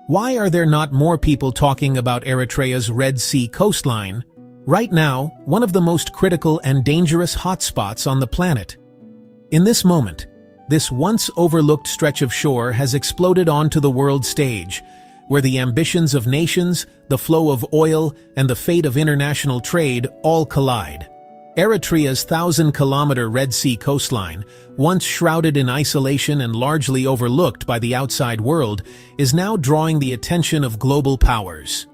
Why are there not more people talking about Eritrea's Red Sea coastline? Right now, one of the most critical and dangerous hotspots on the planet. In this moment, this once overlooked stretch of shore has exploded onto the world stage, where the ambitions of nations, the flow of oil, and the fate of international trade all collide. Eritrea's 1,000-kilometer Red Sea coastline, once shrouded in isolation and largely overlooked by the outside world, is now drawing the attention of global powers.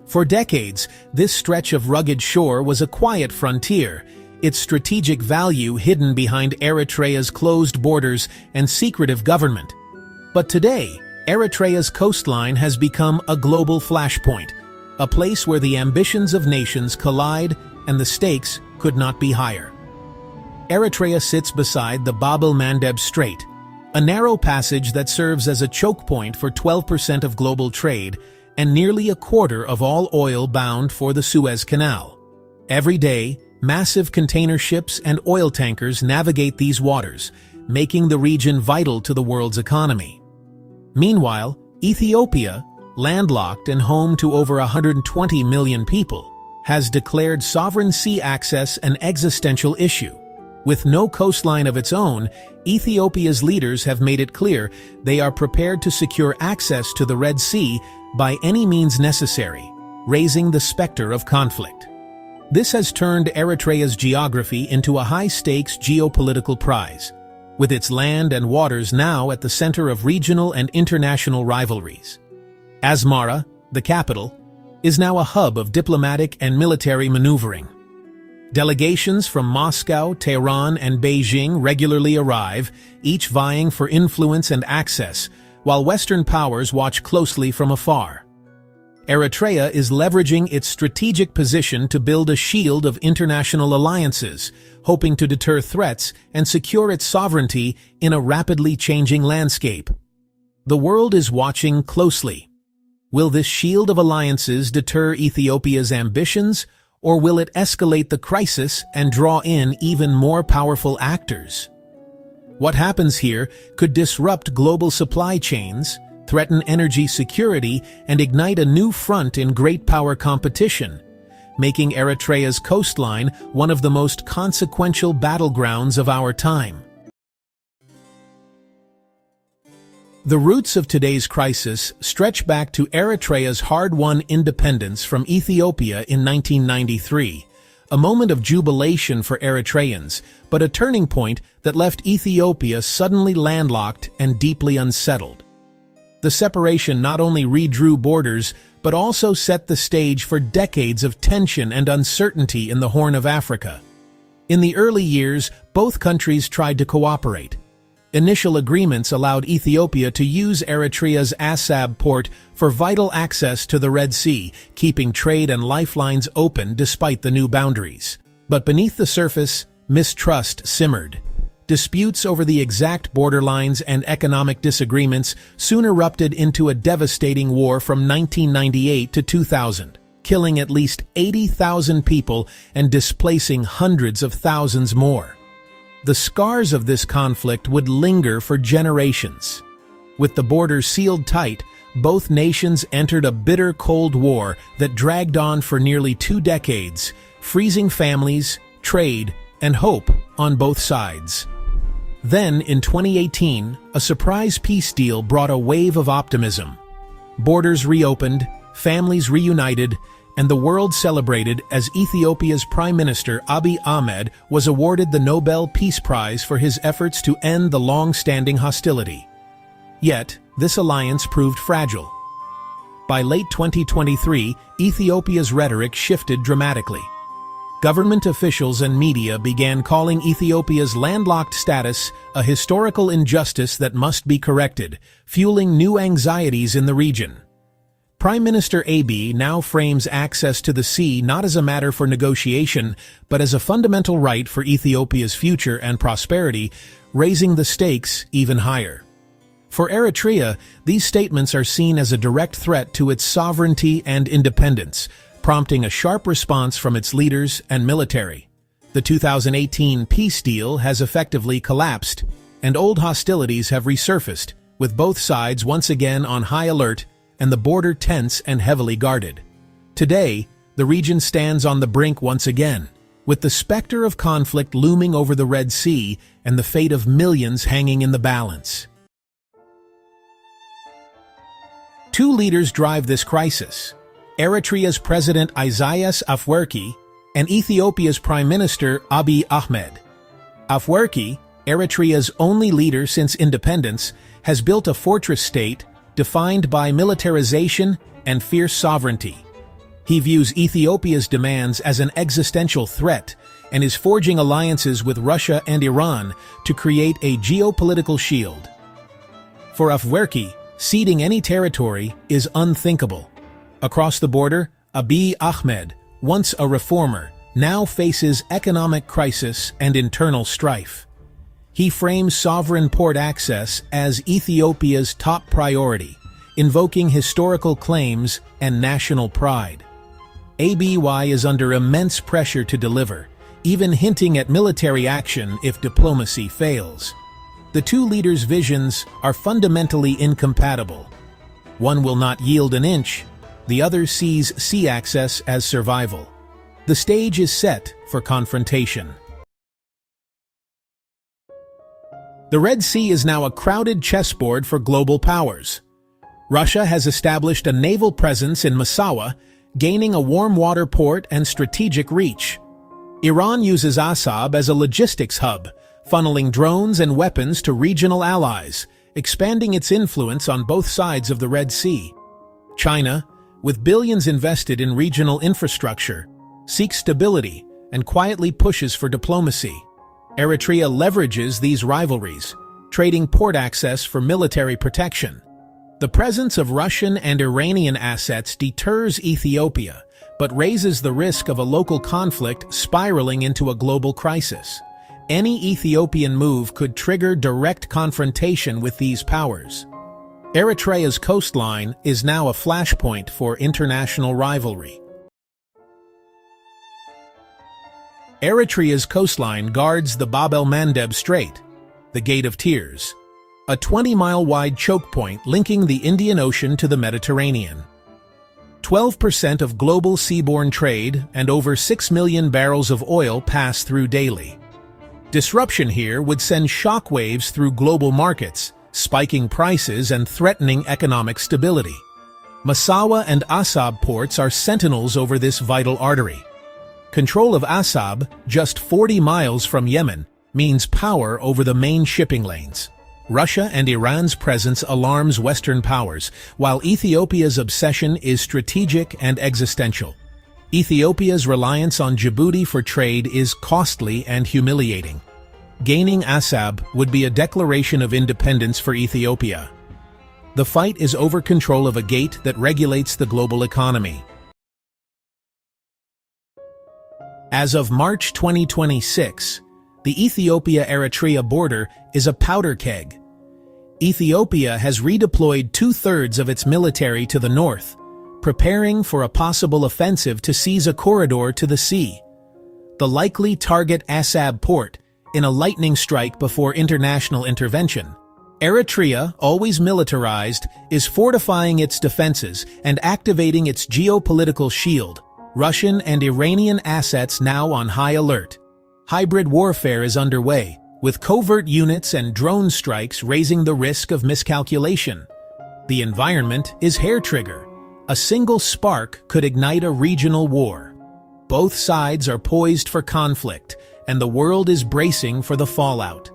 For decades, this stretch of rugged shore was a quiet frontier, its strategic value hidden behind Eritrea's closed borders and secretive government. But today, Eritrea's coastline has become a global flashpoint, a place where the ambitions of nations collide and the stakes could not be higher. Eritrea sits beside the Bab el-Mandeb Strait, a narrow passage that serves as a choke point for 12% of global trade and nearly a quarter of all oil bound for the Suez Canal. Every day, massive container ships and oil tankers navigate these waters, making the region vital to the world's economy. Meanwhile, Ethiopia, landlocked and home to over 120 million people, has declared sovereign sea access an existential issue. With no coastline of its own, Ethiopia's leaders have made it clear they are prepared to secure access to the Red Sea by any means necessary, raising the specter of conflict. This has turned Eritrea's geography into a high-stakes geopolitical prize, with its land and waters now at the center of regional and international rivalries. Asmara, the capital, is now a hub of diplomatic and military maneuvering. Delegations from Moscow, Tehran, and Beijing regularly arrive, each vying for influence and access, while Western powers watch closely from afar. Eritrea is leveraging its strategic position to build a shield of international alliances, hoping to deter threats and secure its sovereignty in a rapidly changing landscape. The world is watching closely. Will this shield of alliances deter Ethiopia's ambitions, or will it escalate the crisis and draw in even more powerful actors? What happens here could disrupt global supply chains, threaten energy security, and ignite a new front in great power competition, making Eritrea's coastline one of the most consequential battlegrounds of our time. The roots of today's crisis stretch back to Eritrea's hard-won independence from Ethiopia in 1993, a moment of jubilation for Eritreans, but a turning point that left Ethiopia suddenly landlocked and deeply unsettled. The separation not only redrew borders, but also set the stage for decades of tension and uncertainty in the Horn of Africa. In the early years, both countries tried to cooperate. Initial agreements allowed Ethiopia to use Eritrea's Assab port for vital access to the Red Sea, keeping trade and lifelines open despite the new boundaries. But beneath the surface, mistrust simmered. Disputes over the exact borderlines and economic disagreements soon erupted into a devastating war from 1998 to 2000, killing at least 80,000 people and displacing hundreds of thousands more. The scars of this conflict would linger for generations. With the borders sealed tight, both nations entered a bitter Cold War that dragged on for nearly 2 decades, freezing families, trade, and hope on both sides. Then, in 2018, a surprise peace deal brought a wave of optimism. Borders reopened, families reunited, and the world celebrated as Ethiopia's Prime Minister Abiy Ahmed was awarded the Nobel Peace Prize for his efforts to end the long-standing hostility. Yet, this alliance proved fragile. By late 2023, Ethiopia's rhetoric shifted dramatically. Government officials and media began calling Ethiopia's landlocked status a historical injustice that must be corrected, fueling new anxieties in the region. Prime Minister Abiy now frames access to the sea not as a matter for negotiation, but as a fundamental right for Ethiopia's future and prosperity, raising the stakes even higher. For Eritrea, these statements are seen as a direct threat to its sovereignty and independence, prompting a sharp response from its leaders and military. The 2018 peace deal has effectively collapsed, and old hostilities have resurfaced, with both sides once again on high alert and the border tense and heavily guarded. Today, the region stands on the brink once again, with the specter of conflict looming over the Red Sea and the fate of millions hanging in the balance. Two leaders drive this crisis: Eritrea's President Isaias Afwerki and Ethiopia's Prime Minister Abiy Ahmed. Afwerki, Eritrea's only leader since independence, has built a fortress state defined by militarization and fierce sovereignty. He views Ethiopia's demands as an existential threat and is forging alliances with Russia and Iran to create a geopolitical shield. For Afwerki, ceding any territory is unthinkable. Across the border, Abiy Ahmed, once a reformer, now faces economic crisis and internal strife. He frames sovereign port access as Ethiopia's top priority, invoking historical claims and national pride. ABY is under immense pressure to deliver, even hinting at military action if diplomacy fails. The two leaders' visions are fundamentally incompatible. One will not yield an inch, the other sees sea access as survival. The stage is set for confrontation. The Red Sea is now a crowded chessboard for global powers. Russia has established a naval presence in Massawa, gaining a warm water port and strategic reach. Iran uses Assab as a logistics hub, funneling drones and weapons to regional allies, expanding its influence on both sides of the Red Sea. China, with billions invested in regional infrastructure, seeks stability and quietly pushes for diplomacy. Eritrea leverages these rivalries, trading port access for military protection. The presence of Russian and Iranian assets deters Ethiopia, but raises the risk of a local conflict spiraling into a global crisis. Any Ethiopian move could trigger direct confrontation with these powers. Eritrea's coastline is now a flashpoint for international rivalry. Eritrea's coastline guards the Bab el-Mandeb Strait, the Gate of Tears, a 20-mile-wide choke point linking the Indian Ocean to the Mediterranean. 12% of global seaborne trade and over 6 million barrels of oil pass through daily. Disruption here would send shockwaves through global markets, spiking prices and threatening economic stability. Massawa and Assab ports are sentinels over this vital artery. Control of Assab, just 40 miles from Yemen, means power over the main shipping lanes. Russia and Iran's presence alarms Western powers, while Ethiopia's obsession is strategic and existential. Ethiopia's reliance on Djibouti for trade is costly and humiliating. Gaining Assab would be a declaration of independence for Ethiopia. The fight is over control of a gate that regulates the global economy. As of March 2026, the Ethiopia-Eritrea border is a powder keg. Ethiopia has redeployed two-thirds of its military to the north, preparing for a possible offensive to seize a corridor to the sea. The likely target Assab port, in a lightning strike before international intervention. Eritrea, always militarized, is fortifying its defenses and activating its geopolitical shield. Russian and Iranian assets now on high alert. Hybrid warfare is underway, with covert units and drone strikes raising the risk of miscalculation. The environment is hair-trigger. A single spark could ignite a regional war. Both sides are poised for conflict, and the world is bracing for the fallout.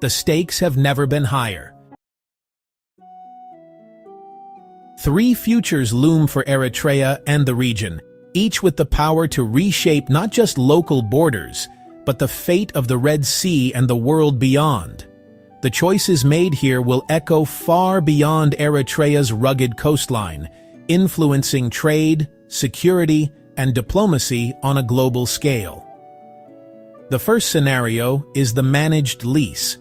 The stakes have never been higher. Three futures loom for Eritrea and the region, each with the power to reshape not just local borders, but the fate of the Red Sea and the world beyond. The choices made here will echo far beyond Eritrea's rugged coastline, influencing trade, security, and diplomacy on a global scale. The first scenario is the managed lease.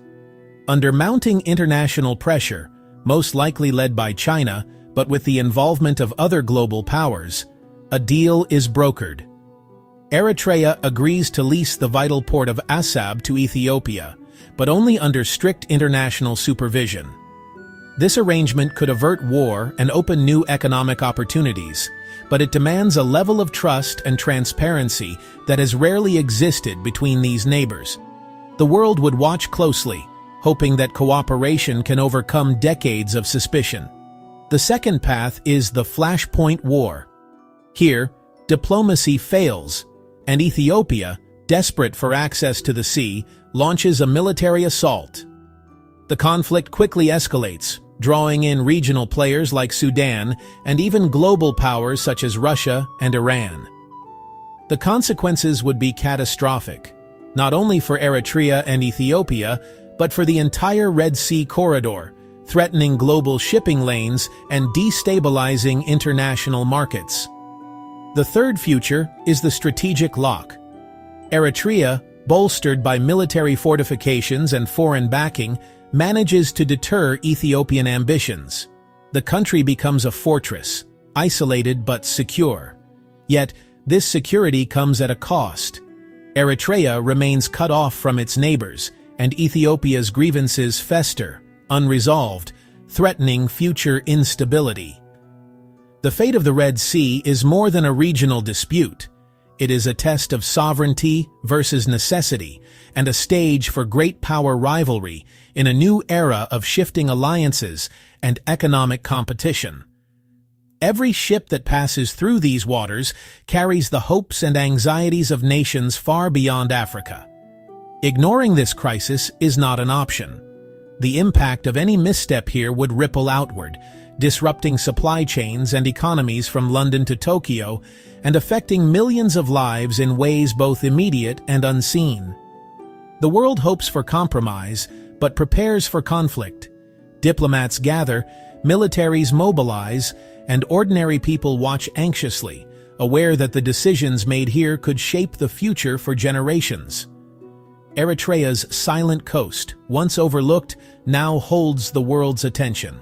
Under mounting international pressure, most likely led by China, but with the involvement of other global powers, a deal is brokered. Eritrea agrees to lease the vital port of Assab to Ethiopia, but only under strict international supervision. This arrangement could avert war and open new economic opportunities, but it demands a level of trust and transparency that has rarely existed between these neighbors. The world would watch closely, hoping that cooperation can overcome decades of suspicion. The second path is the flashpoint war. Here, diplomacy fails, and Ethiopia, desperate for access to the sea, launches a military assault. The conflict quickly escalates, drawing in regional players like Sudan and even global powers such as Russia and Iran. The consequences would be catastrophic, not only for Eritrea and Ethiopia, but for the entire Red Sea corridor, threatening global shipping lanes and destabilizing international markets. The third future is the strategic lock. Eritrea, bolstered by military fortifications and foreign backing, manages to deter Ethiopian ambitions. The country becomes a fortress, isolated but secure. Yet, this security comes at a cost. Eritrea remains cut off from its neighbors, and Ethiopia's grievances fester, unresolved, threatening future instability. The fate of the Red Sea is more than a regional dispute. It is a test of sovereignty versus necessity, and a stage for great power rivalry in a new era of shifting alliances and economic competition. Every ship that passes through these waters carries the hopes and anxieties of nations far beyond Africa. Ignoring this crisis is not an option. The impact of any misstep here would ripple outward, disrupting supply chains and economies from London to Tokyo, and affecting millions of lives in ways both immediate and unseen. The world hopes for compromise, but prepares for conflict. Diplomats gather, militaries mobilize, and ordinary people watch anxiously, aware that the decisions made here could shape the future for generations. Eritrea's silent coast, once overlooked, now holds the world's attention.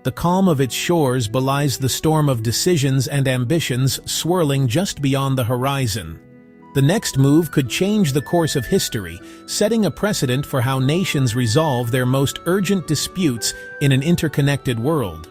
The calm of its shores belies the storm of decisions and ambitions swirling just beyond the horizon. The next move could change the course of history, setting a precedent for how nations resolve their most urgent disputes in an interconnected world.